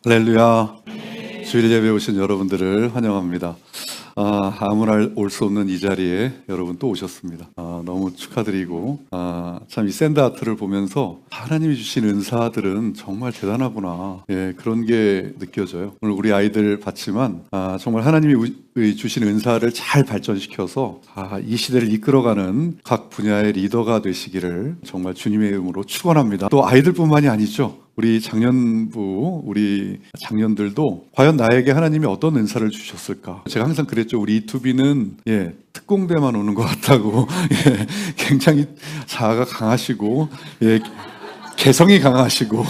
할렐루야. 주일 예배 오신 여러분들을 환영합니다. 아무나 올 수 없는 이 자리에 여러분 또 오셨습니다. 너무 축하드리고, 참 이 샌드아트를 보면서 하나님이 주신 은사들은 정말 대단하구나. 예, 그런 게 느껴져요. 오늘 우리 아이들 봤지만, 정말 하나님이 주신 은사를 잘 발전시켜서 이 시대를 이끌어가는 각 분야의 리더가 되시기를 정말 주님의 이름으로 축원합니다. 또 아이들뿐만이 아니죠. 우리 장년부, 우리 장년들도 과연 나에게 하나님이 어떤 은사를 주셨을까? 제가 항상 그랬죠. 우리 이투비는 특공대만 오는 것 같다고. 굉장히 자아가 강하시고, 개성이 강하시고,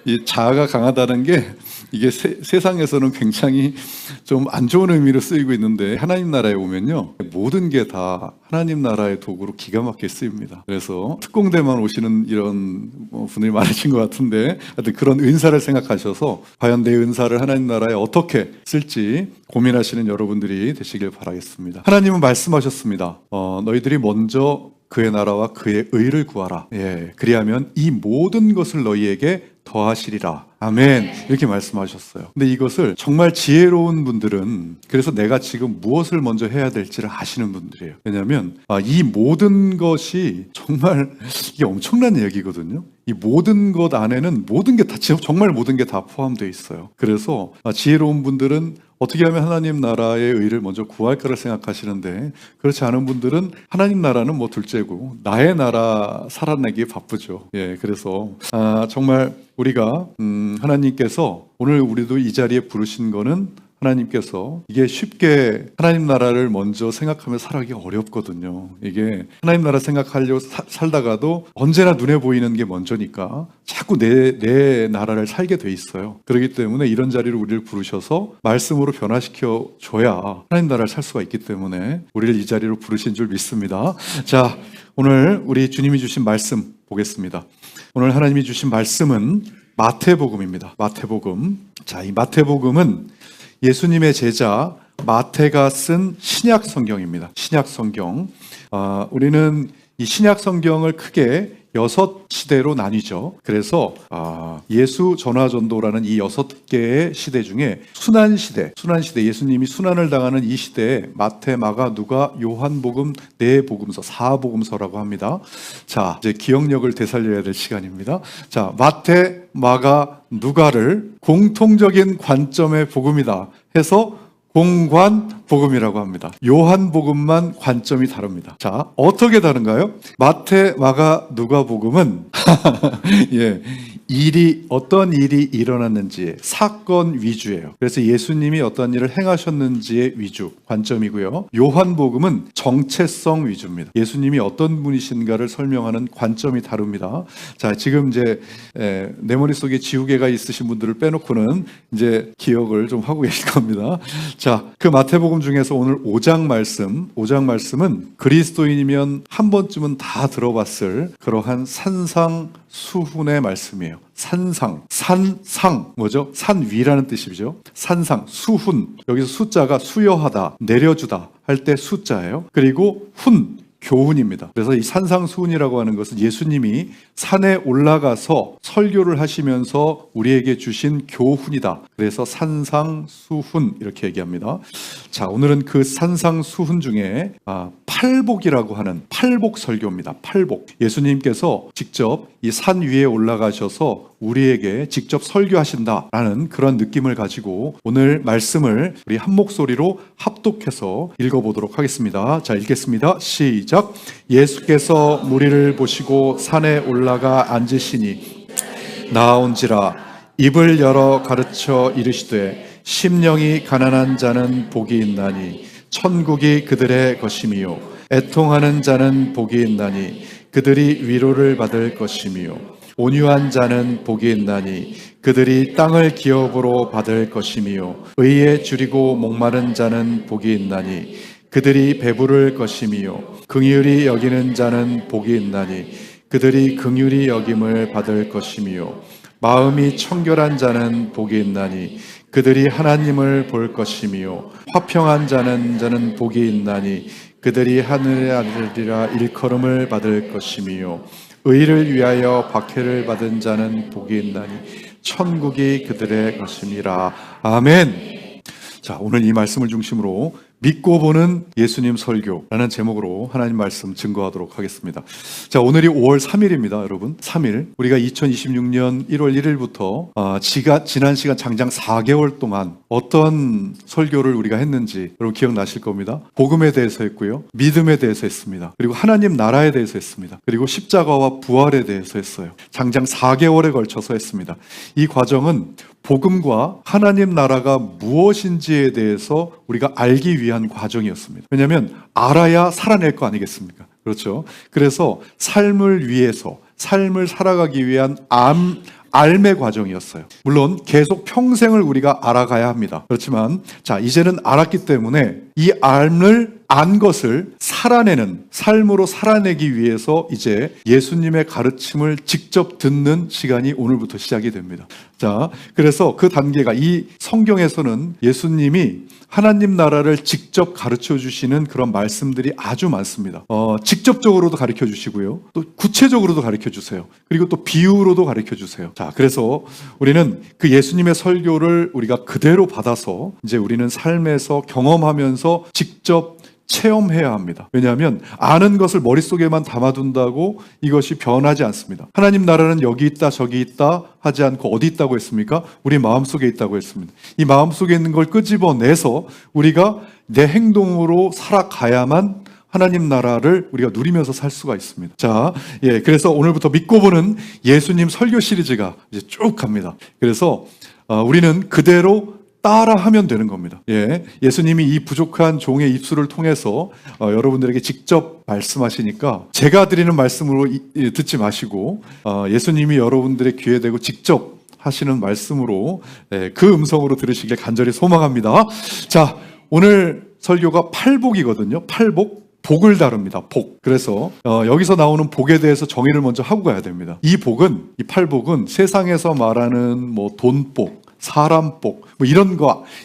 이 자아가 강하다는 게 이게 세상에서는 굉장히 좀 안 좋은 의미로 쓰이고 있는데, 하나님 나라에 오면요, 모든 게 다 하나님 나라의 도구로 기가 막히게 쓰입니다. 그래서 특공대만 오시는 이런 분들이 많으신 것 같은데, 하여튼 그런 은사를 생각하셔서 과연 내 은사를 하나님 나라에 어떻게 쓸지 고민하시는 여러분들이 되시길 바라겠습니다. 하나님은 말씀하셨습니다. 너희들이 먼저 그의 나라와 그의 의를 구하라. 그리하면 이 모든 것을 너희에게 더하시리라. 아멘. 이렇게 말씀하셨어요. 근데 이것을 정말 지혜로운 분들은, 그래서 내가 지금 무엇을 먼저 해야 될지를 아시는 분들이에요. 왜냐하면 이 모든 것이 정말 이게 엄청난 얘기거든요. 이 모든 것 안에는 모든 게 다, 정말 모든 게 다 포함되어 있어요. 그래서 지혜로운 분들은 어떻게 하면 하나님 나라의 의를 먼저 구할까를 생각하시는데, 그렇지 않은 분들은 하나님 나라는 뭐 둘째고 나의 나라 살아내기에 바쁘죠. 그래서 정말 우리가 하나님께서 오늘 우리도 이 자리에 부르신 거는, 하나님께서 이게 쉽게 하나님 나라를 먼저 생각하며 살아가기 어렵거든요. 이게 하나님 나라 생각하려고 살다가도 언제나 눈에 보이는 게 먼저니까 자꾸 내 나라를 살게 돼 있어요. 그렇기 때문에 이런 자리를 우리를 부르셔서 말씀으로 변화시켜 줘야 하나님 나라를 살 수가 있기 때문에 우리를 이 자리로 부르신 줄 믿습니다. 자, 오늘 우리 주님이 주신 말씀 보겠습니다. 오늘 하나님이 주신 말씀은 마태복음입니다. 마태복음. 자, 이 마태복음은 예수님의 제자 마태가 쓴 신약 성경입니다. 신약 성경. 우리는 이 신약 성경을 크게 6시대로 나뉘죠. 그래서 예수 전화전도라는 이 6개의 시대 중에 순환시대, 예수님이 순환을 당하는 이 시대에 마태, 마가, 누가, 요한복음, 네 복음서, 4복음서라고 합니다. 자, 이제 기억력을 되살려야 될 시간입니다. 자, 마태, 마가, 누가를 공통적인 관점의 복음이다 해서 공관복음이라고 합니다. 요한복음만 관점이 다릅니다. 자, 어떻게 다른가요? 마태, 마가, 누가복음은 어떤 일이 일어났는지 사건 위주예요. 그래서 예수님이 어떤 일을 행하셨는지의 위주, 관점이고요. 요한복음은 정체성 위주입니다. 예수님이 어떤 분이신가를 설명하는 관점이 다릅니다. 자, 지금 이제 내 머릿속에 지우개가 있으신 분들을 빼놓고는 이제 기억을 좀 하고 계실 겁니다. 자, 그 마태복음 중에서 오늘 5장 말씀은 그리스도인이면 한 번쯤은 다 들어봤을 그러한 산상수훈의 말씀이에요. 산상 뭐죠? 산 위라는 뜻이죠. 산상, 수훈, 여기서 숫자가 수여하다, 내려주다 할 때 숫자예요. 그리고 교훈입니다. 그래서 이 산상수훈이라고 하는 것은 예수님이 산에 올라가서 설교를 하시면서 우리에게 주신 교훈이다. 그래서 산상수훈 이렇게 얘기합니다. 자, 오늘은 그 산상수훈 중에 팔복이라고 하는 팔복 설교입니다. 팔복. 예수님께서 직접 이 산 위에 올라가셔서 우리에게 직접 설교하신다라는 그런 느낌을 가지고 오늘 말씀을 우리 한 목소리로 합독해서 읽어보도록 하겠습니다. 자, 읽겠습니다. 시작. 예수께서 무리를 보시고 산에 올라가 앉으시니 나온지라 입을 열어 가르쳐 이르시되 심령이 가난한 자는 복이 있나니 천국이 그들의 것이미요 애통하는 자는 복이 있나니 그들이 위로를 받을 것이미요 온유한 자는 복이 있나니 그들이 땅을 기업으로 받을 것이미요 의에 줄이고 목마른 자는 복이 있나니 그들이 배부를 것이미요 긍휼히 여기는 자는 복이 있나니 그들이 긍휼히 여김을 받을 것이미요 마음이 청결한 자는 복이 있나니 그들이 하나님을 볼 것이미요 화평한 자는 복이 있나니 그들이 하늘의 아들이라 일컬음을 받을 것이미요 의를 위하여 박해를 받은 자는 복이 있나니 천국이 그들의 것임이라. 아멘. 자, 오늘 이 말씀을 중심으로 믿고 보는 예수님 설교라는 제목으로 하나님 말씀 증거하도록 하겠습니다. 자, 오늘이 5월 3일입니다, 여러분. 3일. 우리가 2026년 1월 1일부터 지난 시간 장장 4개월 동안 어떤 설교를 우리가 했는지 여러분 기억나실 겁니다. 복음에 대해서 했고요. 믿음에 대해서 했습니다. 그리고 하나님 나라에 대해서 했습니다. 그리고 십자가와 부활에 대해서 했어요. 장장 4개월에 걸쳐서 했습니다. 이 과정은 복음과 하나님 나라가 무엇인지에 대해서 우리가 알기 위한 과정이었습니다. 왜냐하면 알아야 살아낼 거 아니겠습니까? 그렇죠? 그래서 삶을 위해서, 삶을 살아가기 위한 알매 과정이었어요. 물론 계속 평생을 우리가 알아가야 합니다. 그렇지만 자, 이제는 알았기 때문에 이 알을 안 것을 살아내는, 삶으로 살아내기 위해서 이제 예수님의 가르침을 직접 듣는 시간이 오늘부터 시작이 됩니다. 자, 그래서 그 단계가 이 성경에서는 예수님이 하나님 나라를 직접 가르쳐 주시는 그런 말씀들이 아주 많습니다. 직접적으로도 가르쳐 주시고요. 또 구체적으로도 가르쳐 주세요. 그리고 또 비유로도 가르쳐 주세요. 자, 그래서 우리는 그 예수님의 설교를 우리가 그대로 받아서 이제 우리는 삶에서 경험하면서 직접 체험해야 합니다. 왜냐하면 아는 것을 머릿속에만 담아둔다고 이것이 변하지 않습니다. 하나님 나라는 여기 있다 저기 있다 하지 않고 어디 있다고 했습니까? 우리 마음속에 있다고 했습니다. 이 마음속에 있는 걸 끄집어내서 우리가 내 행동으로 살아가야만 하나님 나라를 우리가 누리면서 살 수가 있습니다. 자, 그래서 오늘부터 믿고 보는 예수님 설교 시리즈가 이제 쭉 갑니다. 그래서 우리는 그대로 따라하면 되는 겁니다. 예수님이 이 부족한 종의 입술을 통해서 여러분들에게 직접 말씀하시니까 제가 드리는 말씀으로 듣지 마시고 예수님이 여러분들의 귀에 대고 직접 하시는 말씀으로 그 음성으로 들으시길 간절히 소망합니다. 자, 오늘 설교가 팔복이거든요. 팔복. 복을 다룹니다. 복. 그래서 여기서 나오는 복에 대해서 정의를 먼저 하고 가야 됩니다. 이 팔복은 세상에서 말하는 뭐 돈복, 사람복, 뭐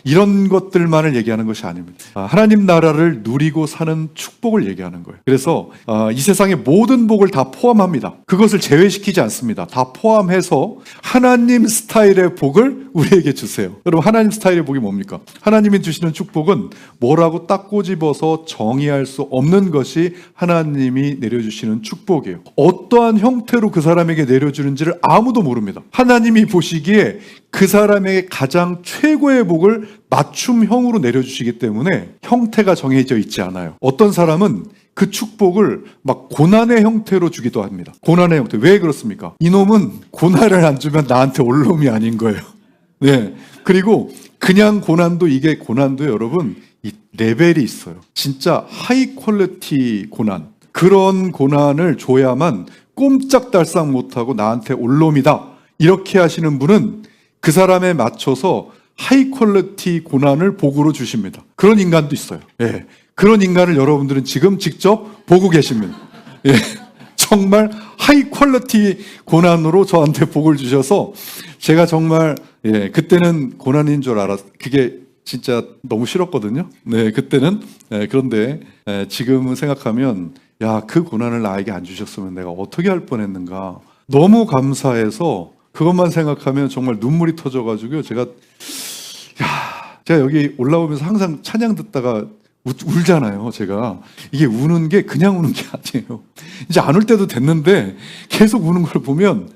이런 것들만을 얘기하는 것이 아닙니다. 하나님 나라를 누리고 사는 축복을 얘기하는 거예요. 그래서 이 세상의 모든 복을 다 포함합니다. 그것을 제외시키지 않습니다. 다 포함해서 하나님 스타일의 복을 우리에게 주세요. 여러분, 하나님 스타일의 복이 뭡니까? 하나님이 주시는 축복은 뭐라고 딱 꼬집어서 정의할 수 없는 것이 하나님이 내려주시는 축복이에요. 어떠한 형태로 그 사람에게 내려주는지를 아무도 모릅니다. 하나님이 보시기에 그 사람에게 가장 최고의 복을 맞춤형으로 내려주시기 때문에 형태가 정해져 있지 않아요. 어떤 사람은 그 축복을 막 고난의 형태로 주기도 합니다. 고난의 형태. 왜 그렇습니까? 이놈은 고난을 안 주면 나한테 올 놈이 아닌 거예요. 그리고 그냥 이게 고난도 여러분 이 레벨이 있어요. 진짜 하이 퀄리티 고난. 그런 고난을 줘야만 꼼짝달싹 못하고 나한테 올 놈이다. 이렇게 하시는 분은 그 사람에 맞춰서 하이 퀄리티 고난을 복으로 주십니다. 그런 인간도 있어요. 그런 인간을 여러분들은 지금 직접 보고 계십니다. 정말 하이 퀄리티 고난으로 저한테 복을 주셔서 제가 정말 그때는 고난인 줄 알았어요. 그게 진짜 너무 싫었거든요. 그때는. 그런데 지금은 생각하면 그 고난을 나에게 안 주셨으면 내가 어떻게 할 뻔했는가. 너무 감사해서 그것만 생각하면 정말 눈물이 터져가지고요. 제가 여기 올라오면서 항상 찬양 듣다가 울잖아요. 제가 이게 우는 게 그냥 우는 게 아니에요. 이제 안 울 때도 됐는데 계속 우는 걸 보면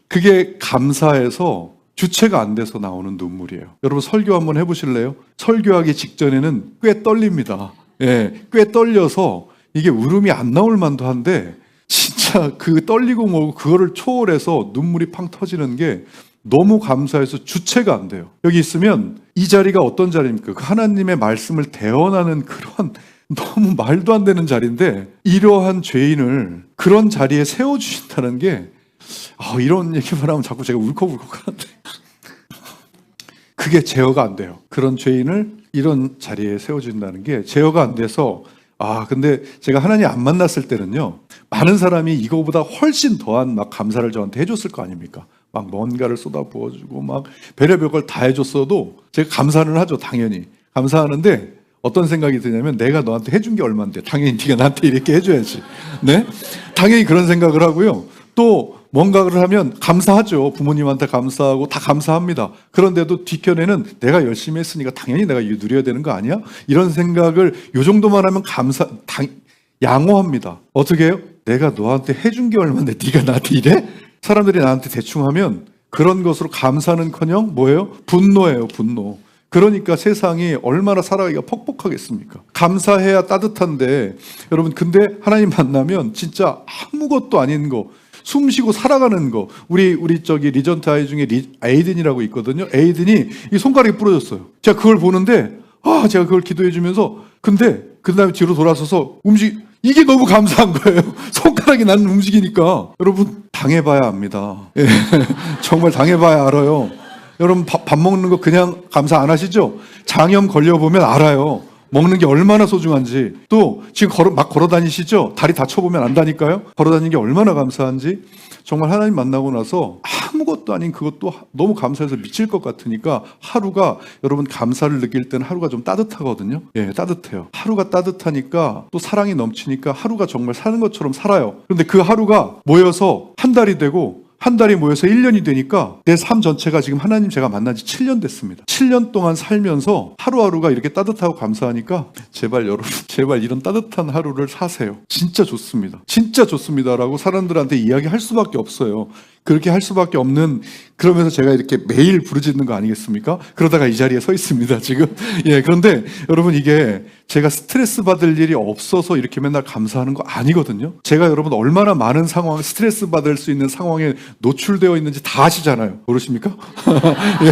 그게 감사해서 주체가 안 돼서 나오는 눈물이에요. 여러분, 설교 한번 해보실래요? 설교하기 직전에는 꽤 떨립니다. 꽤 떨려서 이게 울음이 안 나올 만도 한데 진짜 그 떨리고 뭐고 그거를 초월해서 눈물이 팡 터지는 게 너무 감사해서 주체가 안 돼요. 여기 있으면 이 자리가 어떤 자리입니까? 그 하나님의 말씀을 대언하는 그런 너무 말도 안 되는 자리인데 이러한 죄인을 그런 자리에 세워주신다는 게 이런 얘기만 하면 자꾸 제가 울컥울컥 하는데 그게 제어가 안 돼요. 그런 죄인을 이런 자리에 세워준다는 게 제어가 안 돼서 근데 제가 하나님 안 만났을 때는요, 많은 사람이 이거보다 훨씬 더한 막 감사를 저한테 해줬을 거 아닙니까? 막 뭔가를 쏟아부어주고 막 별의별 걸 다 해줬어도 제가 감사는 하죠. 당연히 감사하는데 어떤 생각이 드냐면 내가 너한테 해준 게 얼만데 당연히 네가 나한테 이렇게 해줘야지. 당연히 그런 생각을 하고요. 또 뭔가를 하면 감사하죠. 부모님한테 감사하고 다 감사합니다. 그런데도 뒷편에는 내가 열심히 했으니까 당연히 내가 누려야 되는 거 아니야? 이런 생각을 요 정도만 하면 양호합니다. 어떻게 해요? 내가 너한테 해준 게 얼마인데 네가 나한테 이래? 사람들이 나한테 대충 하면 그런 것으로 감사는커녕 뭐예요? 분노예요, 분노. 그러니까 세상이 얼마나 살아가기가 퍽퍽하겠습니까? 감사해야 따뜻한데 여러분, 근데 하나님 만나면 진짜 아무것도 아닌 거, 숨 쉬고 살아가는 거. 우리 저기 리전트 아이 중에 에이든이라고 있거든요. 에이든이 이 손가락이 부러졌어요. 제가 그걸 보는데 제가 그걸 기도해 주면서 근데 그 다음에 뒤로 돌아서서 이게 너무 감사한 거예요. 손가락이 나는 움직이니까. 여러분, 당해봐야 압니다. 예, 정말 당해봐야 알아요. 여러분, 밥 먹는 거 그냥 감사 안 하시죠? 장염 걸려보면 알아요. 먹는 게 얼마나 소중한지. 또 지금 막 걸어 다니시죠? 다리 다쳐보면 안다니까요. 걸어 다니는 게 얼마나 감사한지. 정말 하나님 만나고 나서 아무것도 아닌 그것도 너무 감사해서 미칠 것 같으니까 하루가, 여러분, 감사를 느낄 때는 하루가 좀 따뜻하거든요. 예, 따뜻해요. 하루가 따뜻하니까 또 사랑이 넘치니까 하루가 정말 사는 것처럼 살아요. 그런데 그 하루가 모여서 한 달이 되고 한 달이 모여서 1년이 되니까 내 삶 전체가 지금 하나님 제가 만난 지 7년 됐습니다. 7년 동안 살면서 하루하루가 이렇게 따뜻하고 감사하니까 제발 여러분, 제발 이런 따뜻한 하루를 사세요. 진짜 좋습니다. 진짜 좋습니다라고 사람들한테 이야기할 수밖에 없어요. 그렇게 할 수밖에 없는, 그러면서 제가 이렇게 매일 부르짖는 거 아니겠습니까? 그러다가 이 자리에 서 있습니다, 지금. 예, 그런데 여러분, 이게 제가 스트레스 받을 일이 없어서 이렇게 맨날 감사하는 거 아니거든요. 제가 여러분 얼마나 많은 상황, 스트레스 받을 수 있는 상황에 노출되어 있는지 다 아시잖아요. 모르십니까? 예,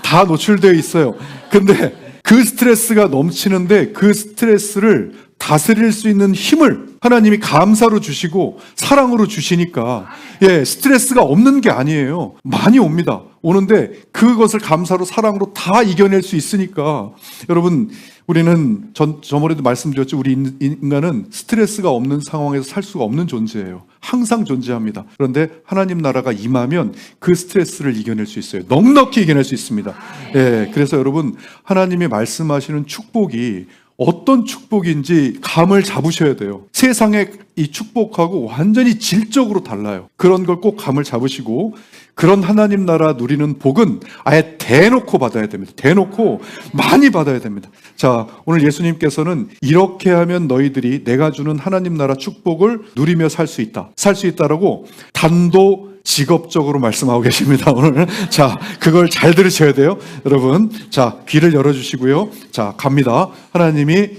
다 노출되어 있어요. 근데 그 스트레스가 넘치는데 그 스트레스를 다스릴 수 있는 힘을 하나님이 감사로 주시고 사랑으로 주시니까, 예, 스트레스가 없는 게 아니에요. 많이 옵니다. 오는데 그것을 감사로 사랑으로 다 이겨낼 수 있으니까, 여러분, 우리는 저번에도 말씀드렸죠. 우리 인간은 스트레스가 없는 상황에서 살 수가 없는 존재예요. 항상 존재합니다. 그런데 하나님 나라가 임하면 그 스트레스를 이겨낼 수 있어요. 넉넉히 이겨낼 수 있습니다. 예, 그래서 여러분, 하나님이 말씀하시는 축복이 어떤 축복인지 감을 잡으셔야 돼요. 세상의 이 축복하고 완전히 질적으로 달라요. 그런 걸 꼭 감을 잡으시고, 그런 하나님 나라 누리는 복은 아예 대놓고 받아야 됩니다. 대놓고 많이 받아야 됩니다. 자, 오늘 예수님께서는 이렇게 하면 너희들이 내가 주는 하나님 나라 축복을 누리며 살 수 있다. 살 수 있다라고 단도 직업적으로 말씀하고 계십니다, 오늘. 자, 그걸 잘 들으셔야 돼요, 여러분. 자, 귀를 열어주시고요. 자, 갑니다.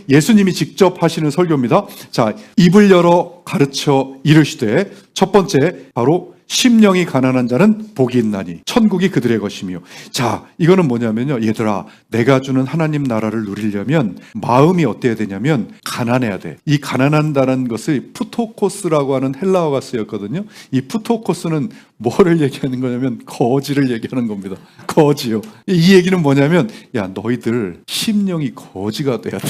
예수님이 직접 하시는 설교입니다. 자, 입을 열어 가르쳐 이르시되, 첫 번째, 바로 심령이 가난한 자는 복이 있나니 천국이 그들의 것이며. 자, 이거는 뭐냐면요, 얘들아, 내가 주는 하나님 나라를 누리려면 마음이 어때야 되냐면 가난해야 돼. 이 가난한다는 것을 푸토코스라고 하는 헬라어가 쓰였거든요. 이 푸토코스는 뭐를 얘기하는 거냐면 거지를 얘기하는 겁니다. 거지요. 이 얘기는 뭐냐면, 야, 너희들 심령이 거지가 돼야 돼.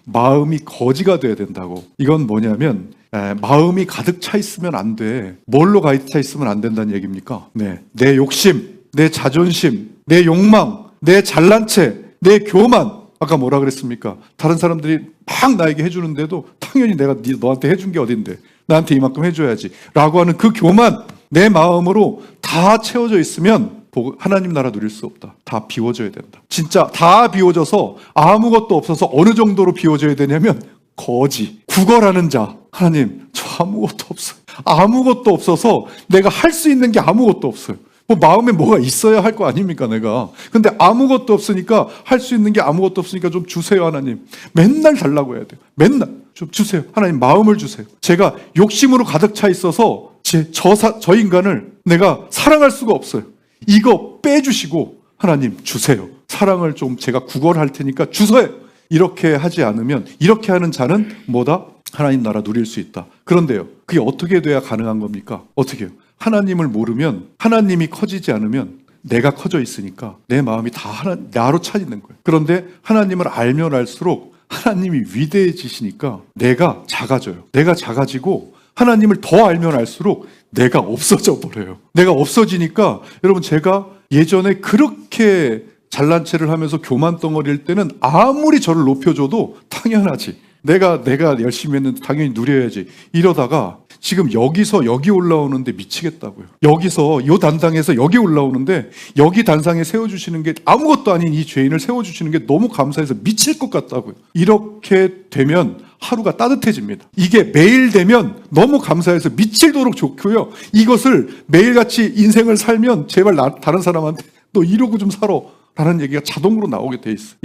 마음이 거지가 돼야 된다고. 이건 뭐냐면 마음이 가득 차 있으면 안 돼. 뭘로 가득 차 있으면 안 된다는 얘기입니까? 네, 내 욕심, 내 자존심, 내 욕망, 내 잘난 채, 내 교만. 아까 뭐라 그랬습니까? 다른 사람들이 막 나에게 해주는데도 당연히 내가 너한테 해준 게 어딘데, 나한테 이만큼 해줘야지 라고 하는 그 교만, 내 마음으로 다 채워져 있으면 하나님 나라 누릴 수 없다. 다 비워져야 된다. 진짜 다 비워져서 아무것도 없어서 어느 정도로 비워져야 되냐면 거지, 구걸하는 자. 하나님, 저 아무것도 없어요. 아무것도 없어서 내가 할 수 있는 게 아무것도 없어요. 뭐 마음에 뭐가 있어야 할 거 아닙니까, 내가. 근데 아무것도 없으니까, 할 수 있는 게 아무것도 없으니까 좀 주세요, 하나님. 맨날 달라고 해야 돼요. 맨날 좀 주세요. 하나님, 마음을 주세요. 제가 욕심으로 가득 차 있어서 저 인간을 내가 사랑할 수가 없어요. 이거 빼주시고 하나님 주세요. 사랑을 좀 제가 구걸할 테니까 주세요. 이렇게 하지 않으면, 이렇게 하는 자는 뭐다? 하나님 나라 누릴 수 있다. 그런데요, 그게 어떻게 돼야 가능한 겁니까? 어떻게 해요? 하나님을 모르면, 하나님이 커지지 않으면 내가 커져 있으니까 내 마음이 다 나로 차 있는 거예요. 그런데 하나님을 알면 알수록 하나님이 위대해지시니까 내가 작아져요. 내가 작아지고 하나님을 더 알면 알수록 내가 없어져 버려요. 내가 없어지니까, 여러분, 제가 예전에 그렇게 잘난 체를 하면서 교만 덩어리일 때는 아무리 저를 높여줘도 당연하지. 내가 열심히 했는데 당연히 누려야지. 이러다가 지금 여기서 여기 올라오는데 미치겠다고요. 여기서 요 단상에서 여기 올라오는데 여기 단상에 세워주시는 게 아무것도 아닌 이 죄인을 세워주시는 게 너무 감사해서 미칠 것 같다고요. 이렇게 되면 하루가 따뜻해집니다. 이게 매일 되면 너무 감사해서 미칠도록 좋고요. 이것을 매일같이 인생을 살면 제발 다른 사람한테 너 이러고 좀 살아 라는 얘기가 자동으로 나오게 돼 있어요.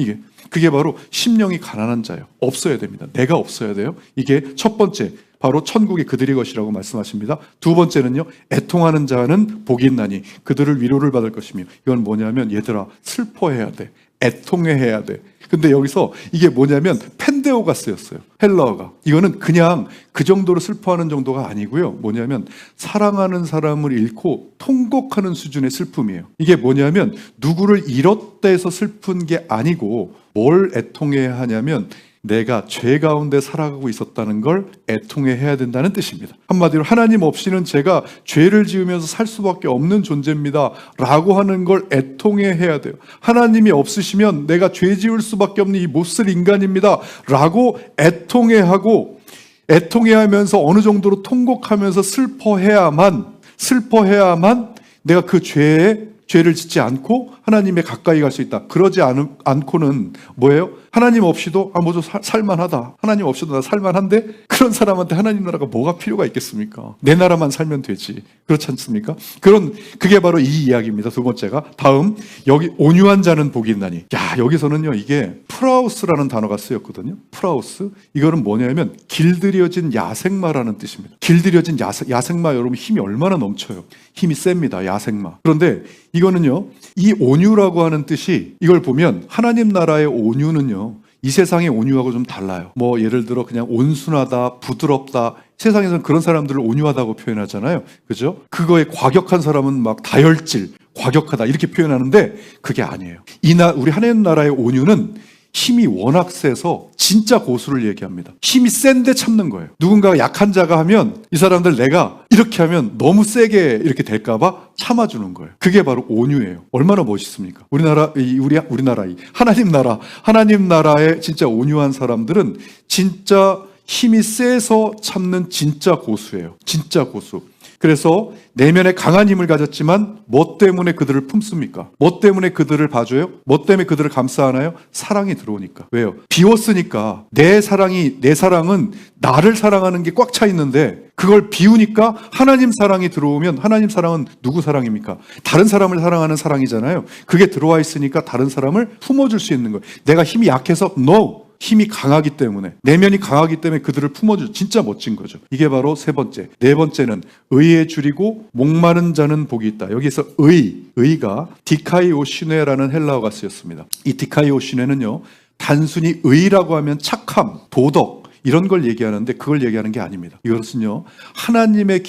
그게 바로 심령이 가난한 자예요. 없어야 됩니다. 내가 없어야 돼요. 이게 첫 번째, 바로 천국이 그들의 것이라고 말씀하십니다. 두 번째는요, 애통하는 자는 복이 있나니 그들을 위로를 받을 것이며, 이건 뭐냐면 얘들아 슬퍼해야 돼. 애통해야 돼. 근데 여기서 이게 뭐냐면 펜데오가 쓰였어요. 헬라어가. 이거는 그냥 그 정도로 슬퍼하는 정도가 아니고요. 뭐냐면 사랑하는 사람을 잃고 통곡하는 수준의 슬픔이에요. 이게 뭐냐면 누구를 잃었다 해서 슬픈 게 아니고 뭘 애통해야 하냐면 내가 죄 가운데 살아가고 있었다는 걸 애통해야 된다는 뜻입니다. 한마디로 하나님 없이는 제가 죄를 지으면서 살 수밖에 없는 존재입니다 라고 하는 걸 애통해야 돼요. 하나님이 없으시면 내가 죄 지을 수밖에 없는 이 못쓸 인간입니다 라고 애통해하고, 애통해하면서 어느 정도로 통곡하면서 슬퍼해야만 내가 그 죄를 짓지 않고 하나님에 가까이 갈 수 있다. 그러지 않고는 뭐예요? 하나님 없이도 뭐좀 살만하다. 하나님 없이도 나 살만한데, 그런 사람한테 하나님 나라가 뭐가 필요가 있겠습니까? 내 나라만 살면 되지. 그렇지 않습니까? 그게 바로 이 이야기입니다. 두 번째가. 다음, 여기 온유한 자는 복이 있나니. 여기서는요, 이게 프라우스라는 단어가 쓰였거든요. 프라우스. 이거는 뭐냐면 길들여진 야생마라는 뜻입니다. 길들여진 야생마, 여러분 힘이 얼마나 넘쳐요. 힘이 셉니다. 야생마. 그런데 이거는요, 이 온유라고 하는 뜻이, 이걸 보면 하나님 나라의 온유는요, 이 세상의 온유하고 좀 달라요. 예를 들어 그냥 온순하다, 부드럽다. 세상에서는 그런 사람들을 온유하다고 표현하잖아요. 그죠? 그거에 과격한 사람은 막 다혈질, 과격하다 이렇게 표현하는데 그게 아니에요. 우리 하나님 나라의 온유는 힘이 워낙 세서 진짜 고수를 얘기합니다. 힘이 센데 참는 거예요. 누군가가 약한 자가 하면 이 사람들 내가 이렇게 하면 너무 세게 이렇게 될까봐 참아주는 거예요. 그게 바로 온유예요. 얼마나 멋있습니까? 우리나라 하나님 나라의 진짜 온유한 사람들은 진짜 힘이 세서 참는 진짜 고수예요. 진짜 고수. 그래서 내면에 강한 힘을 가졌지만 뭐 때문에 그들을 품습니까? 뭐 때문에 그들을 봐줘요? 뭐 때문에 그들을 감싸하나요? 사랑이 들어오니까. 왜요? 비웠으니까. 내 사랑은 나를 사랑하는 게 꽉 차 있는데 그걸 비우니까 하나님 사랑이 들어오면, 하나님 사랑은 누구 사랑입니까? 다른 사람을 사랑하는 사랑이잖아요. 그게 들어와 있으니까 다른 사람을 품어줄 수 있는 거예요. 내가 힘이 약해서 힘이 강하기 때문에, 내면이 강하기 때문에 그들을 품어주죠. 진짜 멋진 거죠. 이게 바로 세 번째. 네 번째는 의에 줄이고 목마른 자는 복이 있다. 여기서 의가 디카이오시네라는 헬라어가 쓰였습니다. 이 디카이오시네는요, 단순히 의라고 하면 착함, 도덕 이런 걸 얘기하는데 그걸 얘기하는 게 아닙니다. 이것은요, 하나님의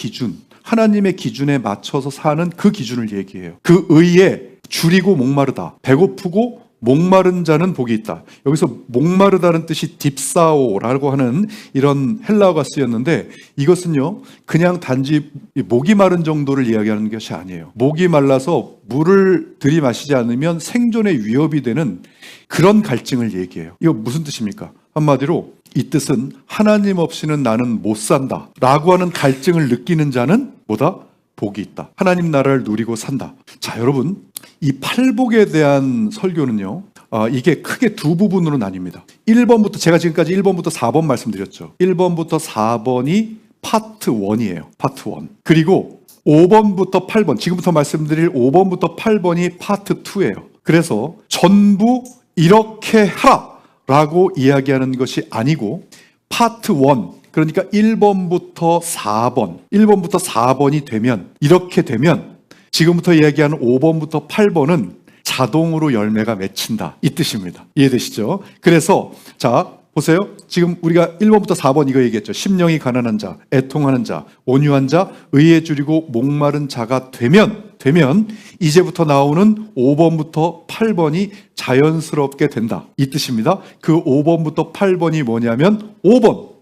기준에 맞춰서 사는 그 기준을 얘기해요. 그 의에 줄이고 목마르다, 배고프고 목마른 자는 복이 있다. 여기서 목마르다는 뜻이 딥사오라고 하는 이런 헬라어가 쓰였는데, 이것은요, 그냥 단지 목이 마른 정도를 이야기하는 것이 아니에요. 목이 말라서 물을 들이마시지 않으면 생존에 위협이 되는 그런 갈증을 얘기해요. 이거 무슨 뜻입니까? 한마디로 이 뜻은 하나님 없이는 나는 못 산다 라고 하는 갈증을 느끼는 자는 뭐다? 복이 있다. 하나님 나라를 누리고 산다. 자, 여러분, 이 팔복에 대한 설교는요, 이게 크게 두 부분으로 나뉩니다. 1번부터, 제가 지금까지 1번부터 4번 말씀드렸죠. 1번부터 4번이 파트 1이에요. 파트 1. 그리고 5번부터 8번, 지금부터 말씀드릴 5번부터 8번이 파트 2예요. 그래서 전부 이렇게 하라 라고 이야기하는 것이 아니고, 파트 1, 그러니까 1번부터 4번이 되면, 이렇게 되면 지금부터 이야기하는 5번부터 8번은 자동으로 열매가 맺힌다, 이 뜻입니다. 이해되시죠? 그래서 자, 보세요. 지금 우리가 1번부터 4번 이거 얘기했죠. 심령이 가난한 자, 애통하는 자, 온유한 자, 의에 줄이고 목마른 자가 되면 이제부터 나오는 5번부터 8번이 자연스럽게 된다, 이 뜻입니다. 그 5번부터 8번이 뭐냐면, 5번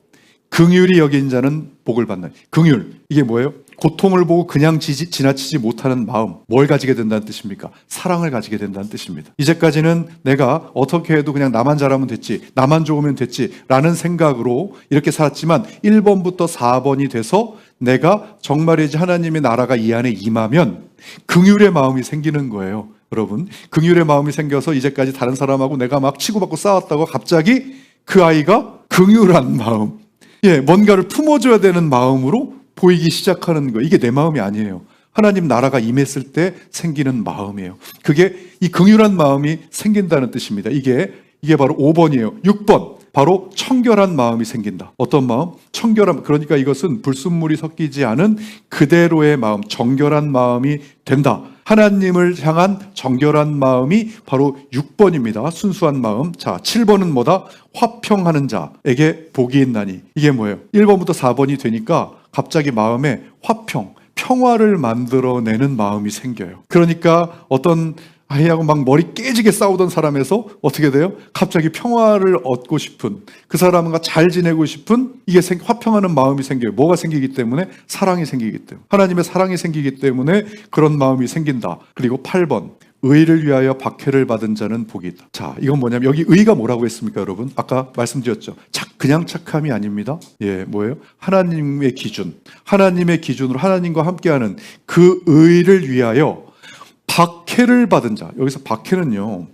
긍휼히 여긴 자는 복을 받는. 긍휼, 이게 뭐예요? 고통을 보고 그냥 지나치지 못하는 마음, 뭘 가지게 된다는 뜻입니까? 사랑을 가지게 된다는 뜻입니다. 이제까지는 내가 어떻게 해도 그냥 나만 잘하면 됐지, 나만 좋으면 됐지 라는 생각으로 이렇게 살았지만 1번부터 4번이 돼서 내가 정말이지 하나님의 나라가 이 안에 임하면 긍휼의 마음이 생기는 거예요. 여러분, 긍휼의 마음이 생겨서 이제까지 다른 사람하고 내가 막 치고받고 싸웠다고 갑자기 그 아이가 긍휼한 마음, 뭔가를 품어줘야 되는 마음으로 보이기 시작하는 거예요. 이게 내 마음이 아니에요. 하나님 나라가 임했을 때 생기는 마음이에요. 그게 이 긍휼한 마음이 생긴다는 뜻입니다. 이게 바로 5번이에요. 6번, 바로 청결한 마음이 생긴다. 어떤 마음? 청결한, 그러니까 이것은 불순물이 섞이지 않은 그대로의 마음, 정결한 마음이 된다. 하나님을 향한 정결한 마음이 바로 6번입니다. 순수한 마음. 자, 7번은 뭐다? 화평하는 자에게 복이 있나니. 이게 뭐예요? 1번부터 4번이 되니까 갑자기 마음에 화평, 평화를 만들어내는 마음이 생겨요. 그러니까 어떤 아이하고 막 머리 깨지게 싸우던 사람에서 어떻게 돼요? 갑자기 평화를 얻고 싶은, 그 사람과 잘 지내고 싶은, 이게 화평하는 마음이 생겨요. 뭐가 생기기 때문에? 사랑이 생기기 때문에. 하나님의 사랑이 생기기 때문에 그런 마음이 생긴다. 그리고 8번, 의를 위하여 박해를 받은 자는 복이 있다. 자, 이건 뭐냐면 여기 의가 뭐라고 했습니까, 여러분? 아까 말씀드렸죠. 그냥 착함이 아닙니다. 뭐예요? 하나님의 기준, 하나님의 기준으로 하나님과 함께하는 그 의를 위하여 박해를 받은 자. 여기서 박해는요,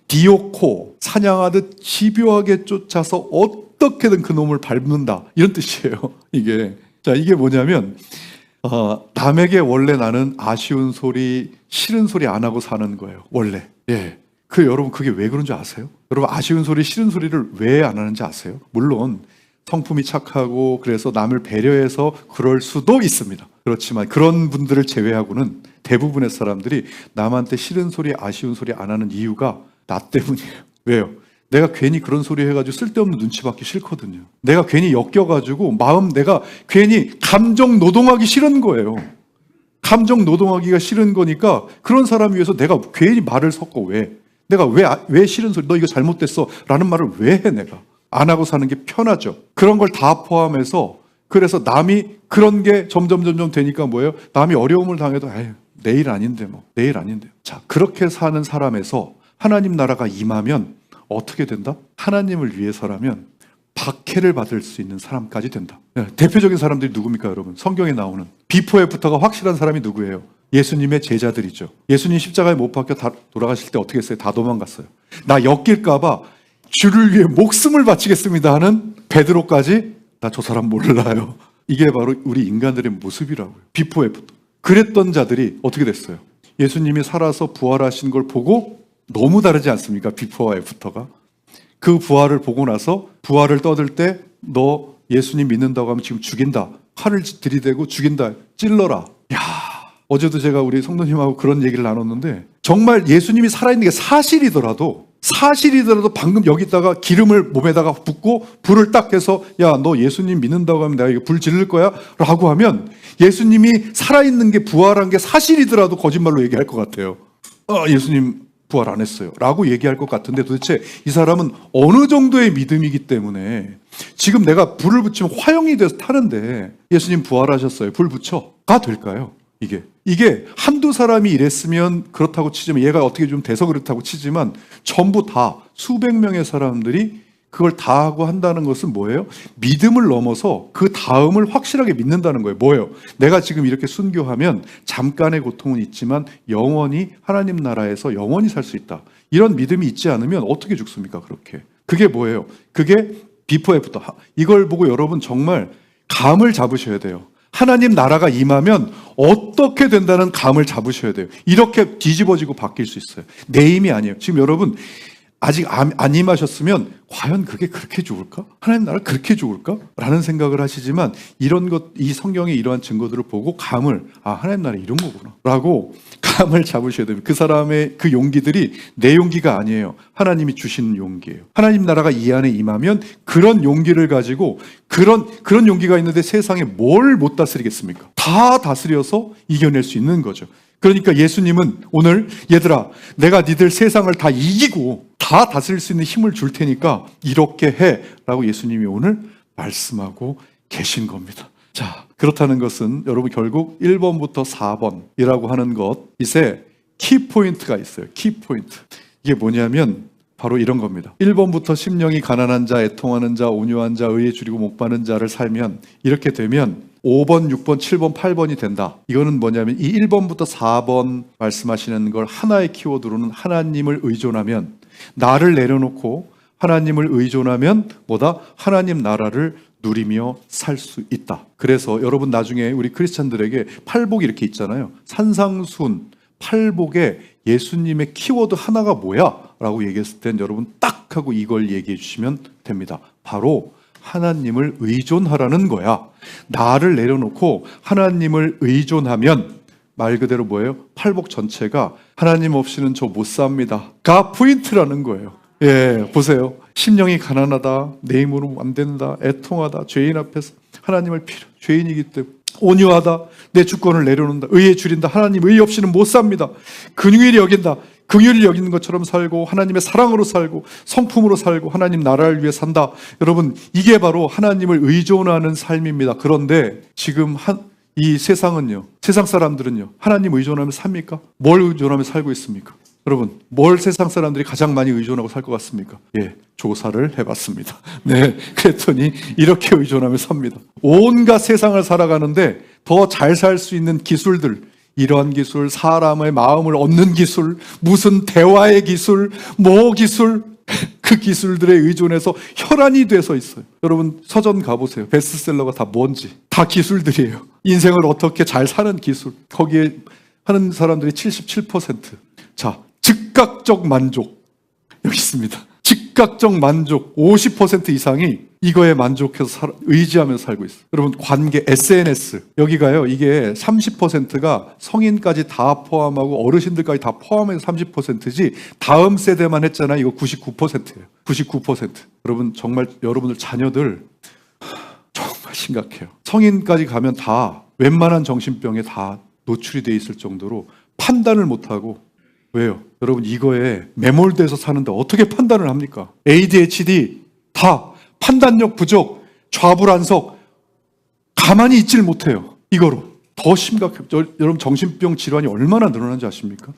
디오코, 사냥하듯 집요하게 쫓아서 어떻게든 그 놈을 밟는다, 이런 뜻이에요. 이게 뭐냐면 남에게 원래 나는 아쉬운 소리, 싫은 소리 안 하고 사는 거예요. 원래. 여러분, 그게 왜 그런 줄 아세요? 여러분, 아쉬운 소리, 싫은 소리를 왜 안 하는지 아세요? 물론 성품이 착하고 그래서 남을 배려해서 그럴 수도 있습니다. 그렇지만 그런 분들을 제외하고는 대부분의 사람들이 남한테 싫은 소리, 아쉬운 소리 안 하는 이유가 나 때문이에요. 왜요? 내가 괜히 그런 소리 해가지고 쓸데없는 눈치 받기 싫거든요. 내가 괜히 엮여가지고 내가 괜히 감정 노동하기 싫은 거예요. 감정 노동하기가 싫은 거니까 그런 사람 위해서 내가 괜히 말을 섞어. 내가 왜 싫은 소리, 너 이거 잘못됐어 라는 말을 왜 해? 내가 안 하고 사는 게 편하죠. 그런 걸 다 포함해서, 그래서 남이 그런 게 점점 되니까 뭐예요? 남이 어려움을 당해도 내일 아닌데 내일 아닌데. 자, 그렇게 사는 사람에서 하나님 나라가 임하면 어떻게 된다? 하나님을 위해서라면 박해를 받을 수 있는 사람까지 된다. 대표적인 사람들이 누굽니까, 여러분? 성경에 나오는 비포 애프터가 확실한 사람이 누구예요? 예수님의 제자들이죠. 예수님 십자가에 못 박혀 돌아가실 때 어떻게 했어요? 다 도망갔어요. 나 엮일까봐 주를 위해 목숨을 바치겠습니다 하는 베드로까지 나 저 사람 몰라요. 이게 바로 우리 인간들의 모습이라고요. 비포 애프터. 그랬던 자들이 어떻게 됐어요? 예수님이 살아서 부활하신 걸 보고 너무 다르지 않습니까? 비포와 애프터가. 그 부활을 보고 나서 부활을 떠들 때 너 예수님 믿는다고 하면 지금 죽인다. 칼을 들이대고 죽인다. 찔러라. 어제도 제가 우리 성도님하고 그런 얘기를 나눴는데, 정말 예수님이 살아있는 게 사실이더라도 방금 여기다가 기름을 몸에다가 붓고 불을 딱 해서 야, 너 예수님 믿는다고 하면 내가 이거 불 지를 거야? 라고 하면 예수님이 살아있는 게 부활한 게 사실이더라도 거짓말로 얘기할 것 같아요. 예수님 부활 안 했어요 라고 얘기할 것 같은데, 도대체 이 사람은 어느 정도의 믿음이기 때문에 지금 내가 불을 붙이면 화형이 돼서 타는데 예수님 부활하셨어요, 불 붙여가 될까요? 이게 한두 사람이 이랬으면 그렇다고 치지만, 얘가 어떻게 좀 돼서 그렇다고 치지만, 전부 다 수백 명의 사람들이 그걸 다 하고 한다는 것은 뭐예요? 믿음을 넘어서 그 다음을 확실하게 믿는다는 거예요. 뭐예요? 내가 지금 이렇게 순교하면 잠깐의 고통은 있지만 영원히 하나님 나라에서 영원히 살 수 있다. 이런 믿음이 있지 않으면 어떻게 죽습니까? 그렇게. 그게 뭐예요? 그게 비포 애프터. 이걸 보고 여러분 정말 감을 잡으셔야 돼요. 하나님 나라가 임하면 어떻게 된다는 감을 잡으셔야 돼요. 이렇게 뒤집어지고 바뀔 수 있어요. 내 힘이 아니에요. 지금 여러분 아직 안 임하셨으면 과연 그게 그렇게 좋을까? 하나님 나라 그렇게 좋을까? 라는 생각을 하시지만, 이 성경의 이러한 증거들을 보고 감을, 하나님 나라 이런 거구나 라고 감을 잡으셔야 됩니다. 그 사람의 그 용기들이 내 용기가 아니에요. 하나님이 주시는 용기예요. 하나님 나라가 이 안에 임하면 그런 용기를 가지고, 그런 용기가 있는데 세상에 뭘 못 다스리겠습니까? 다 다스려서 이겨낼 수 있는 거죠. 그러니까 예수님은 오늘, 얘들아, 내가 니들 세상을 다 이기고 다 다스릴 수 있는 힘을 줄 테니까 이렇게 해 라고 예수님이 오늘 말씀하고 계신 겁니다. 자, 그렇다는 것은 여러분 결국 1번부터 4번이라고 하는 것에 키포인트가 있어요. 키포인트. 이게 뭐냐면 바로 이런 겁니다. 1번부터 심령이 가난한 자, 애통하는 자, 온유한 자, 의에 줄이고 목마른 자를 살면 이렇게 되면 5번, 6번, 7번, 8번이 된다. 이거는 뭐냐면 이 1번부터 4번 말씀하시는 걸 하나의 키워드로는 하나님을 의존하면, 나를 내려놓고 하나님을 의존하면 뭐다? 하나님 나라를 누리며 살 수 있다. 그래서 여러분 나중에 우리 크리스찬들에게 팔복이 이렇게 있잖아요. 산상순 팔복에 예수님의 키워드 하나가 뭐야? 라고 얘기했을 땐 여러분 딱 하고 이걸 얘기해 주시면 됩니다. 바로 하나님을 의존하라는 거야. 나를 내려놓고 하나님을 의존하면 말 그대로 뭐예요? 팔복 전체가 하나님 없이는 저 못 삽니다 가 포인트라는 거예요. 예, 보세요. 심령이 가난하다, 내 힘으로 안 된다, 애통하다, 죄인 앞에서 하나님을 죄인이기 때문에 온유하다, 내 주권을 내려놓는다, 의에 줄인다, 하나님 의 없이는 못 삽니다. 긍휼히 여긴다, 긍휼히 여기는 것처럼 살고 하나님의 사랑으로 살고 성품으로 살고 하나님 나라를 위해 산다. 여러분 이게 바로 하나님을 의존하는 삶입니다. 그런데 지금 이 세상은요, 세상 사람들은요, 하나님 의존하며 삽니까? 뭘 의존하며 살고 있습니까? 여러분 뭘 세상 사람들이 가장 많이 의존하고 살 것 같습니까? 예, 조사를 해봤습니다. 네, 그랬더니 이렇게 의존하며 삽니다. 온갖 세상을 살아가는데 더 잘 살 수 있는 기술들, 이러한 기술, 사람의 마음을 얻는 기술, 무슨 대화의 기술, 뭐 기술, 그 기술들에 의존해서 혈안이 돼서 있어요. 여러분 서점 가보세요. 베스트셀러가 다 뭔지 다 기술들이에요. 인생을 어떻게 잘 사는 기술, 거기에 하는 사람들이 77%. 자, 즉각적 만족 여기 있습니다. 즉각적 만족 50% 이상이 이거에 만족해서 의지하면서 살고 있어요. 여러분 관계, SNS 여기가요, 이게 30%가 성인까지 다 포함하고 어르신들까지 다 포함해서 30%지 다음 세대만 했잖아요. 이거 99%예요. 99%. 여러분 정말 여러분들 자녀들 정말 심각해요. 성인까지 가면 다 웬만한 정신병에 다 노출이 돼 있을 정도로 판단을 못하고. 왜요? 여러분 이거에 매몰돼서 사는데 어떻게 판단을 합니까? ADHD 다 판단력 부족, 좌불안석 가만히 있질 못해요. 이거로 더 심각해요. 여러분 정신병 질환이 얼마나 늘어난지 아십니까?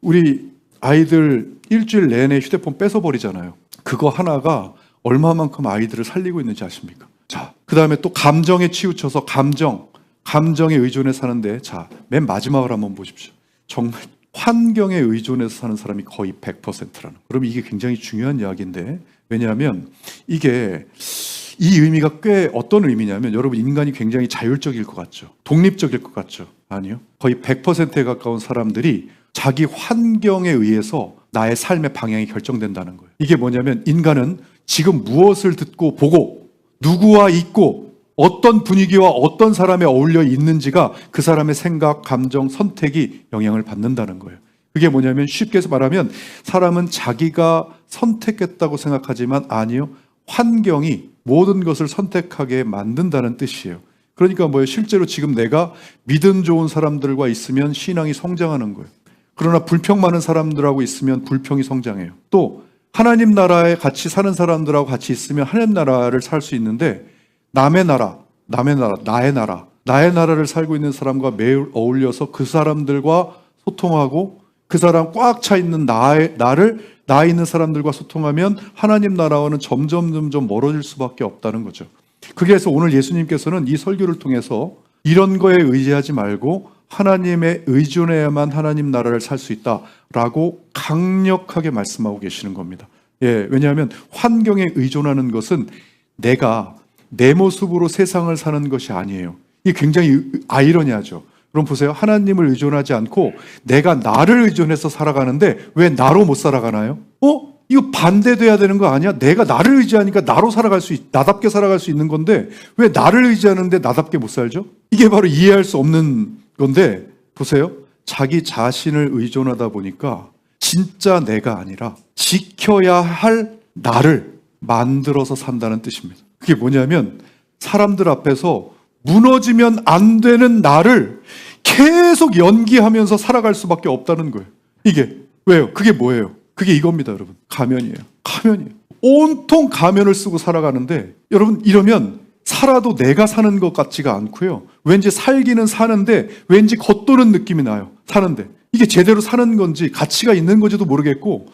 우리 아이들 일주일 내내 휴대폰 뺏어버리잖아요. 그거 하나가 얼마만큼 아이들을 살리고 있는지 아십니까? 자, 그 다음에 또 감정에 치우쳐서 감정에 의존해 사는데, 자, 맨 마지막을 한번 보십시오. 정말 환경에 의존해서 사는 사람이 거의 100%라는. 그럼 이게 굉장히 중요한 이야기인데, 왜냐하면 이게 이 의미가 꽤 어떤 의미냐면, 여러분 인간이 굉장히 자율적일 것 같죠? 독립적일 것 같죠? 아니요. 거의 100%에 가까운 사람들이 자기 환경에 의해서 나의 삶의 방향이 결정된다는 거예요. 이게 뭐냐면 인간은 지금 무엇을 듣고 보고 누구와 있고 어떤 분위기와 어떤 사람에 어울려 있는지가 그 사람의 생각, 감정, 선택이 영향을 받는다는 거예요. 그게 뭐냐면 쉽게 해서 말하면 사람은 자기가 선택했다고 생각하지만 아니요, 환경이 모든 것을 선택하게 만든다는 뜻이에요. 그러니까 뭐예요? 실제로 지금 내가 믿음 좋은 사람들과 있으면 신앙이 성장하는 거예요. 그러나 불평 많은 사람들하고 있으면 불평이 성장해요. 또 하나님 나라에 같이 사는 사람들하고 같이 있으면 하나님 나라를 살 수 있는데, 나의 나라를 살고 있는 사람과 매일 어울려서 그 사람들과 소통하고 그 사람 꽉 차 있는 나 있는 사람들과 소통하면 하나님 나라와는 점점 멀어질 수밖에 없다는 거죠. 그래서 오늘 예수님께서는 이 설교를 통해서 이런 거에 의지하지 말고 하나님에 의존해야만 하나님 나라를 살 수 있다라고 강력하게 말씀하고 계시는 겁니다. 예, 왜냐하면 환경에 의존하는 것은 내가 내 모습으로 세상을 사는 것이 아니에요. 이게 굉장히 아이러니하죠. 그럼 보세요. 하나님을 의존하지 않고 내가 나를 의존해서 살아가는데 왜 나로 못 살아가나요? 이거 반대돼야 되는 거 아니야? 내가 나를 의지하니까 나답게 살아갈 수 있는 건데 왜 나를 의지하는데 나답게 못 살죠? 이게 바로 이해할 수 없는 건데, 보세요. 자기 자신을 의존하다 보니까 진짜 내가 아니라 지켜야 할 나를 만들어서 산다는 뜻입니다. 그게 뭐냐면 사람들 앞에서 무너지면 안 되는 나를 계속 연기하면서 살아갈 수밖에 없다는 거예요. 이게 왜요? 그게 뭐예요? 그게 이겁니다, 여러분. 가면이에요. 온통 가면을 쓰고 살아가는데, 여러분 이러면 살아도 내가 사는 것 같지가 않고요. 왠지 살기는 사는데 왠지 겉도는 느낌이 나요. 사는데 이게 제대로 사는 건지 가치가 있는 건지도 모르겠고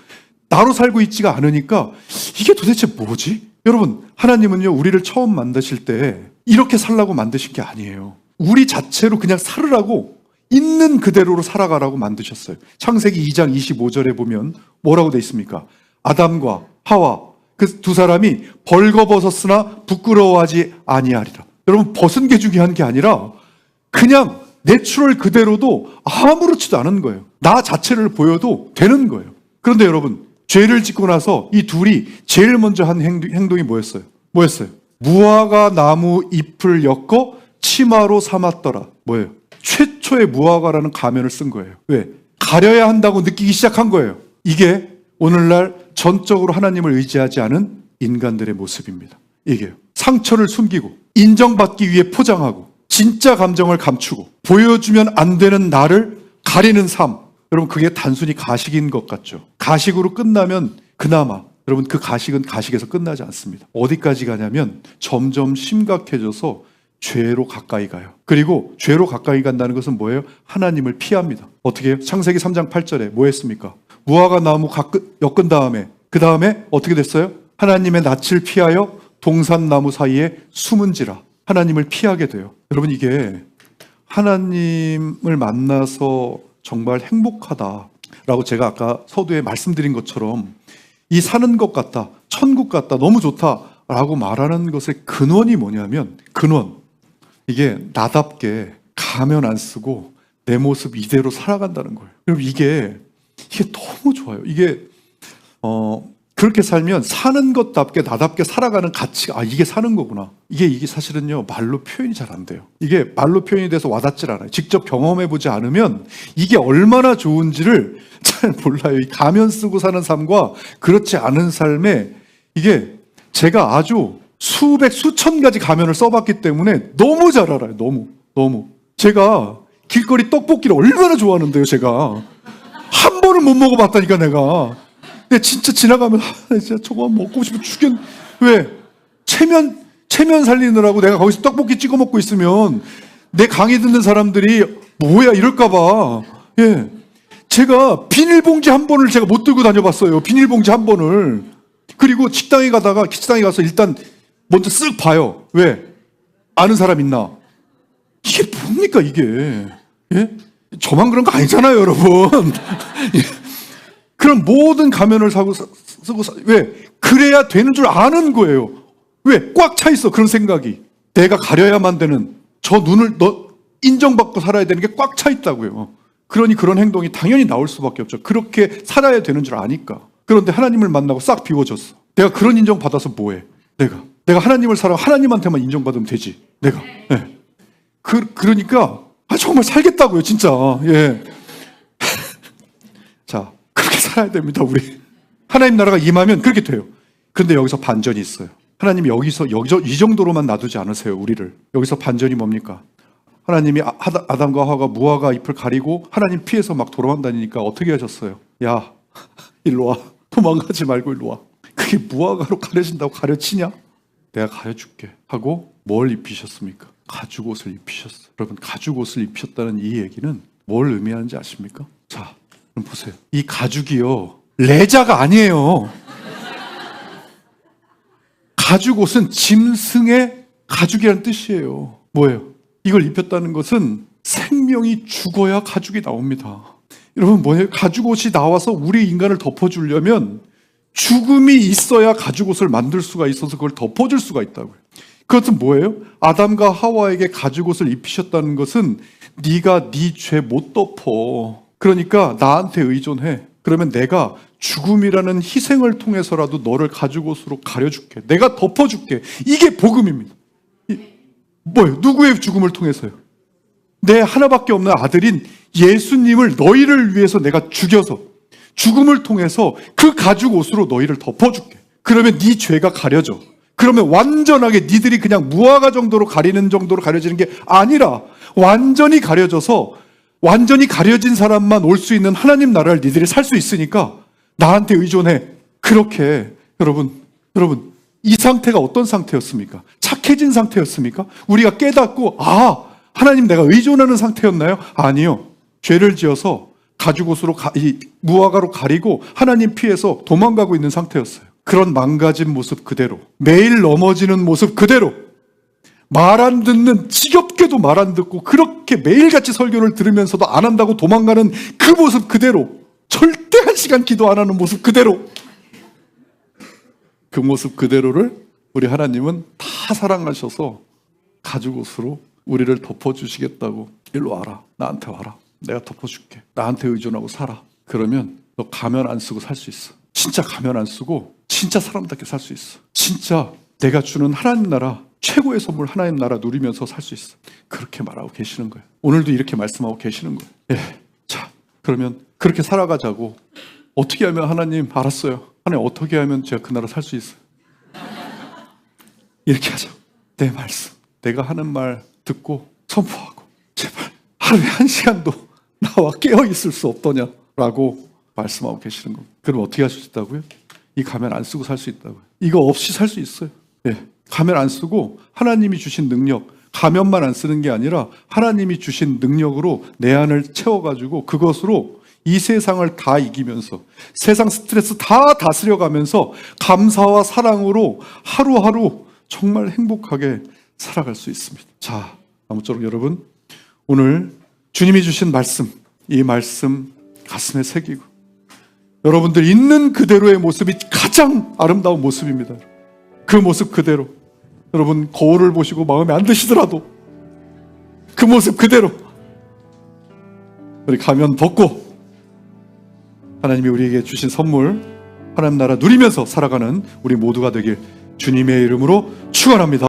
나로 살고 있지가 않으니까 이게 도대체 뭐지? 여러분, 하나님은요 우리를 처음 만드실 때 이렇게 살라고 만드신 게 아니에요. 우리 자체로 그냥 살으라고, 있는 그대로로 살아가라고 만드셨어요. 창세기 2장 25절에 보면 뭐라고 돼 있습니까? 아담과 하와 그 두 사람이 벌거벗었으나 부끄러워하지 아니하리라. 여러분, 벗은 게 중요한 게 아니라 그냥 내추럴 그대로도 아무렇지도 않은 거예요. 나 자체를 보여도 되는 거예요. 그런데 여러분, 죄를 짓고 나서 이 둘이 제일 먼저 한 행동이 뭐였어요? 무화과 나무 잎을 엮어 치마로 삼았더라. 뭐예요? 최초의 무화과라는 가면을 쓴 거예요. 왜? 가려야 한다고 느끼기 시작한 거예요. 이게 오늘날 전적으로 하나님을 의지하지 않은 인간들의 모습입니다. 이게요. 상처를 숨기고 인정받기 위해 포장하고 진짜 감정을 감추고 보여주면 안 되는 나를 가리는 삶. 여러분, 그게 단순히 가식인 것 같죠? 가식으로 끝나면 그나마 여러분, 그 가식은 가식에서 끝나지 않습니다. 어디까지 가냐면 점점 심각해져서 죄로 가까이 가요. 그리고 죄로 가까이 간다는 것은 뭐예요? 하나님을 피합니다. 어떻게 해요? 창세기 3장 8절에 뭐 했습니까? 무화과 나무 엮은 다음에 그 다음에 어떻게 됐어요? 하나님의 낯을 피하여 동산나무 사이에 숨은지라. 하나님을 피하게 돼요. 여러분, 이게 하나님을 만나서 정말 행복하다라고 제가 아까 서두에 말씀드린 것처럼 이 사는 것 같다, 천국 같다, 너무 좋다라고 말하는 것의 근원이 뭐냐면, 이게 나답게 가면 안 쓰고 내 모습 이대로 살아간다는 거예요. 여러분, 이게 너무 좋아요. 이게 그렇게 살면 사는 것답게 나답게 살아가는 가치가, 이게 사는 거구나. 이게 사실은요 말로 표현이 잘 안 돼요. 이게 말로 표현이 돼서 와닿질 않아요. 직접 경험해보지 않으면 이게 얼마나 좋은지를 잘 몰라요. 이 가면 쓰고 사는 삶과 그렇지 않은 삶에, 이게 제가 아주 수천 가지 가면을 써봤기 때문에 너무 잘 알아요. 너무. 제가 길거리 떡볶이를 얼마나 좋아하는데요. 제가 한 번은 못 먹어봤다니까 내가. 근데 진짜 지나가면 진짜 저거 먹고 싶어 죽겠네. 왜? 체면 살리느라고 내가 거기서 떡볶이 찍어 먹고 있으면 내 강의 듣는 사람들이 뭐야 이럴까 봐. 예. 제가 비닐봉지 한 번을 제가 못 들고 다녀봤어요. 비닐봉지 한 번을. 그리고 식당에 가서 일단 먼저 쓱 봐요. 왜? 아는 사람 있나? 이게 뭡니까 이게? 예? 저만 그런 거 아니잖아요, 여러분. 그런 모든 가면을 쓰고 왜? 그래야 되는 줄 아는 거예요. 왜? 꽉 차 있어, 그런 생각이. 내가 가려야만 되는 저 눈을 인정받고 살아야 되는 게 꽉 차 있다고요. 그러니 그런 행동이 당연히 나올 수밖에 없죠. 그렇게 살아야 되는 줄 아니까. 그런데 하나님을 만나고 싹 비워졌어. 내가 그런 인정 받아서 뭐해? 내가 하나님을 사랑하고 하나님한테만 인정받으면 되지. 내가. 네. 그러니까 정말 살겠다고요, 진짜. 예. 자, 그렇게 살아야 됩니다, 우리. 하나님 나라가 임하면 그렇게 돼요. 그런데 여기서 반전이 있어요. 하나님이 여기서 이 정도로만 놔두지 않으세요, 우리를. 여기서 반전이 뭡니까? 하나님이 아담과 하와가 무화과 잎을 가리고 하나님 피해서 막 돌아다니니까 어떻게 하셨어요? 야, 일로 와. 도망가지 말고 일로 와. 그게 무화과로 가려진다고 가려치냐? 내가 가려줄게 하고 뭘 입히셨습니까? 가죽옷을 입히셨어요. 여러분, 가죽옷을 입히셨다는 이 얘기는 뭘 의미하는지 아십니까? 자, 그럼 보세요. 이 가죽이요, 레자가 아니에요. 가죽옷은 짐승의 가죽이라는 뜻이에요. 뭐예요? 이걸 입혔다는 것은 생명이 죽어야 가죽이 나옵니다. 여러분, 뭐예요? 가죽옷이 나와서 우리 인간을 덮어주려면 죽음이 있어야 가죽옷을 만들 수가 있어서 그걸 덮어줄 수가 있다고요. 그것은 뭐예요? 아담과 하와에게 가죽옷을 입히셨다는 것은 네가 네 죄 못 덮어. 그러니까 나한테 의존해. 그러면 내가 죽음이라는 희생을 통해서라도 너를 가죽옷으로 가려줄게. 내가 덮어줄게. 이게 복음입니다. 뭐예요? 누구의 죽음을 통해서요? 내 하나밖에 없는 아들인 예수님을 너희를 위해서 내가 죽여서 죽음을 통해서 그 가죽옷으로 너희를 덮어줄게. 그러면 네 죄가 가려져. 그러면 완전하게 니들이 그냥 무화과 정도로 가리는 정도로 가려지는 게 아니라 완전히 가려져서 완전히 가려진 사람만 올 수 있는 하나님 나라를 니들이 살 수 있으니까 나한테 의존해. 그렇게 여러분 이 상태가 어떤 상태였습니까? 착해진 상태였습니까? 우리가 깨닫고 하나님 내가 의존하는 상태였나요? 아니요. 죄를 지어서 가죽옷으로 무화과로 가리고 하나님 피해서 도망가고 있는 상태였어요. 그런 망가진 모습 그대로, 매일 넘어지는 모습 그대로, 말 안 듣는, 지겹게도 말 안 듣고 그렇게 매일같이 설교를 들으면서도 안 한다고 도망가는 그 모습 그대로, 절대 1시간 기도 안 하는 모습 그대로, 그 모습 그대로를 우리 하나님은 다 사랑하셔서 가죽옷으로 우리를 덮어주시겠다고, 일로 와라, 나한테 와라, 내가 덮어줄게, 나한테 의존하고 살아. 그러면 너 가면 안 쓰고 살 수 있어. 진짜 가면 안 쓰고 진짜 사람답게 살 수 있어. 진짜 내가 주는 하나님 나라, 최고의 선물 하나님 나라 누리면서 살 수 있어. 그렇게 말하고 계시는 거예요. 오늘도 이렇게 말씀하고 계시는 거예요. 예. 자, 그러면 그렇게 살아가자고. 어떻게 하면 하나님, 알았어요. 하나님 어떻게 하면 제가 그 나라 살 수 있어요? 이렇게 하자. 내 말씀, 내가 하는 말 듣고 선포하고, 제발 하루에 1시간도 나와 깨어있을 수 없더냐라고 말씀하고 계시는 겁니다. 그럼 어떻게 할 수 있다고요? 이 가면 안 쓰고 살 수 있다고요. 이거 없이 살 수 있어요. 예. 가면 안 쓰고 하나님이 주신 능력, 가면만 안 쓰는 게 아니라 하나님이 주신 능력으로 내 안을 채워가지고 그것으로 이 세상을 다 이기면서 세상 스트레스 다 다스려가면서 감사와 사랑으로 하루하루 정말 행복하게 살아갈 수 있습니다. 자, 아무쪼록 여러분, 오늘 주님이 주신 말씀, 이 말씀 가슴에 새기고 여러분들 있는 그대로의 모습이 가장 아름다운 모습입니다. 그 모습 그대로, 여러분 거울을 보시고 마음에 안 드시더라도 그 모습 그대로 우리 가면 벗고 하나님이 우리에게 주신 선물, 하나님 나라 누리면서 살아가는 우리 모두가 되길 주님의 이름으로 축원합니다.